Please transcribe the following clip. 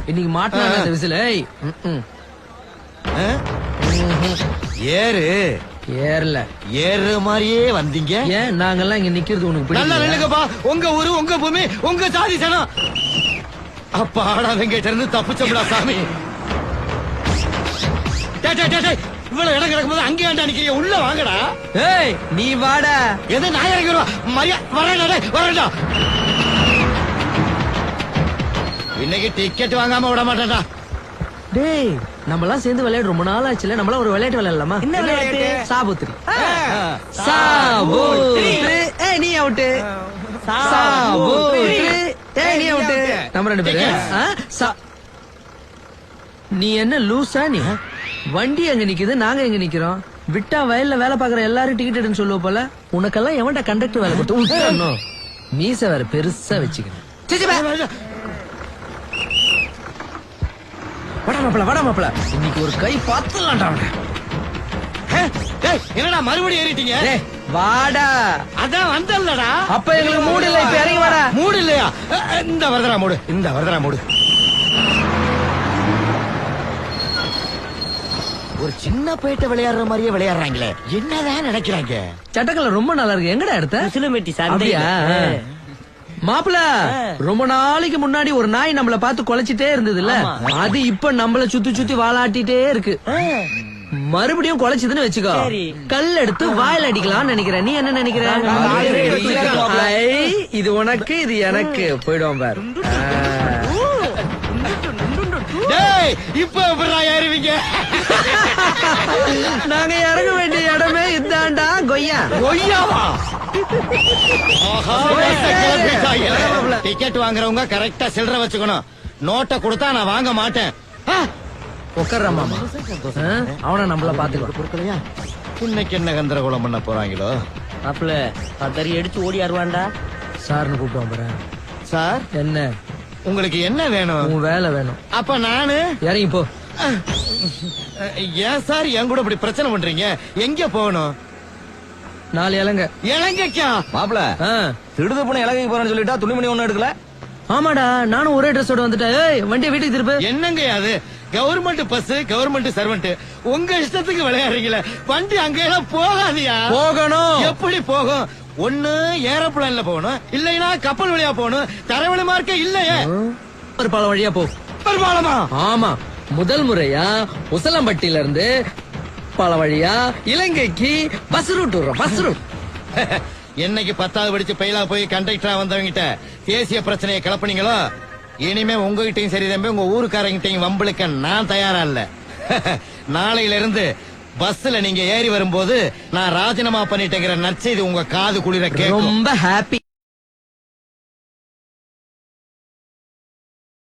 இன்னைக்கு மாட்டலாம் அந்த விசில். ஏறு ஏறல ஏறு மாதிரியே வந்தீங்க. ஏன் நாங்கெல்லாம் இங்க நிக்கிறது உனக்கு நல்லா பிடிக்கல? நில்லுங்கப்பா. உங்க ஊரு, உங்க பூமி, உங்க சாதி சனம். அப்பா ஆடாதங்கிட்ட இருந்து தப்பிச்சோம்டா சாமி. இவ்வளவு இடம் கிடக்கும்போது அங்கே ஏன்டா நிக்கிறீங்க? உள்ள வாங்கடா. ஏய் நீ வாடா. எது நான் இறங்கி வருவா மரியா வரேன்டா. இன்னைக்கு டிக்கெட் வாங்காம விட மாட்டேன்டா. டேய் நம்ம எல்லாம் சேர்ந்து விளையாட ரொம்ப நாள் ஆச்சுல. நம்மள ஒரு விளையாட்டு விளையாடலாமா? என்ன விளையாட்டு? சாபுத்திரி. சாபுத்திரி. ஏய் நீ அவுட். சாபுத்திரி. ஏய் நீ அவுட். நம்ம ரெண்டு பேரும். நீ என்ன லூசா நீ? வண்டி எங்க நிக்குது, நாங்க எங்க நிக்கிறோம். விட்டா வயல்ல வேலை பாக்குற எல்லாரும் டிக்கெட் எடுன்னு சொல்லுவ போல. உனக்கெல்லாம் எவன்டா கண்டக்டர் வேலை கொடுத்து மீச வேற பெருசா வச்சுக்கணும். வட மாப்பிள இன்னைக்கு ஒரு கை பாத்துலாம்டா. என்னடா மறுபடியும் ஏறிட்டீங்க? வாடா. அதான் வந்தல்லடா. அப்ப எங்களுக்கு மூடு இல்ல. இப்ப இறங்கி வாடா. மூடு இல்லையா? இந்த வரதரா மூடு. ஒரு சின்ன பேட்டை விளையாடுற மாதிரியே விளையாடுறாங்களே, என்னதான் நினைக்கிறாங்க? சட்டக்கல ரொம்ப நல்லா இருக்கு. எங்கடா எடுத்த? சிலுமெட்டி சந்தையா? மாப்பிள ரொம்ப நாளைக்கு முன்னாடி ஒரு நாய் நம்மள பார்த்து குலைச்சிட்டே இருந்ததுல்ல, அது இப்ப நம்மள சுத்தி வாலாட்டிட்டே இருக்கு. மறுபடியும் குலைச்சதுன்னு வச்சுக்கோ, கல் எடுத்து வாயில அடிக்கலாம்னு நினைக்கிறேன். நீ என்ன நினைக்கிற? இது உனக்கு, இது எனக்கு. போயிடும் பாரு. இப்ப ஏறுவீங்க? நாங்க இறங்க வேண்டிய இடமே இதாண்டா. கொய்யாவா? டிக்கெட் வாங்குறவங்க கரெக்டா சில்லற வச்சுக்கணும். நோட்டை கொடுத்தா நான் வாங்க மாட்டேன். உட்கார்ற மாமா. அவனை நம்மள பாத்துக்கலாம். இன்னைக்கு என்ன கந்தரகோலம் பண்ண போறாங்களோ? அப்பல பத்தரி அடிச்சு ஓடி ஆடுவான்டா. சார்னு கூப்பிட்டு போறேன். சார் என்ன உங்களுக்கு என்ன வேணும்? உன் வேலை வேணும். அப்ப நானு இறங்கி போ. ஏன் சார் என் கூட இப்படி பிரச்சனை பண்றீங்க? எங்க போகணும்? 4 இலங்க. இலங்கைக்கா? மாப்பிள திடுது போன இலங்கைக்கு போறேன்னு சொல்லிட்டா துணிமணி ஒண்ணு எடுக்கல. ஆமாடா, நானும் ஒரே ட்ரெஸ்ஸோட வந்துட்டேன். ஏய் வண்டியை வீட்டுக்கு திருப்பு. என்னங்க அது? கவர்மெண்ட் பஸ், கவர்மெண்ட் சர்வெண்ட், உங்க இஷ்டத்துக்கு விளையாடுறீங்களே. வண்டி அங்க எல்லாம் போகாதியா? போகணும். எப்படி போகும்? ஒண்ணு ஏரோப்ளேன்ல போகணும், இல்லைன்னா கப்பல் வழியா போகணும். தரைவழி மார்க்க இல்லையே. ஒரு பாலம் வழியா போ. ஒரு பாலமா? ஆமா, முதல் முறையா உசலம்பட்டியில இருந்து பல வழியா இலங்கைக்கு பஸ் ரூட் வரும். Bus route. என்னைக்கு 10வது படிச்சு பயிலா போய் கண்டக்டரா வந்தவங்கிட்ட தேசிய பிரச்சனையை கிளப்புனீங்களோ, இனிமே உங்ககிட்டயும் சரி தம்பி, உங்க ஊருக்காரங்கிட்டையும் வம்பளுக்க நான் தயாரா இல்ல. நாளையில இருந்து பஸ்ல நீங்க ஏறி வரும்போது நான் ராஜினாமா பண்ணிட்டேங்கிற நற்செய்தி உங்க காது குளிர கேட்கும். ரொம்ப ஹாப்பி.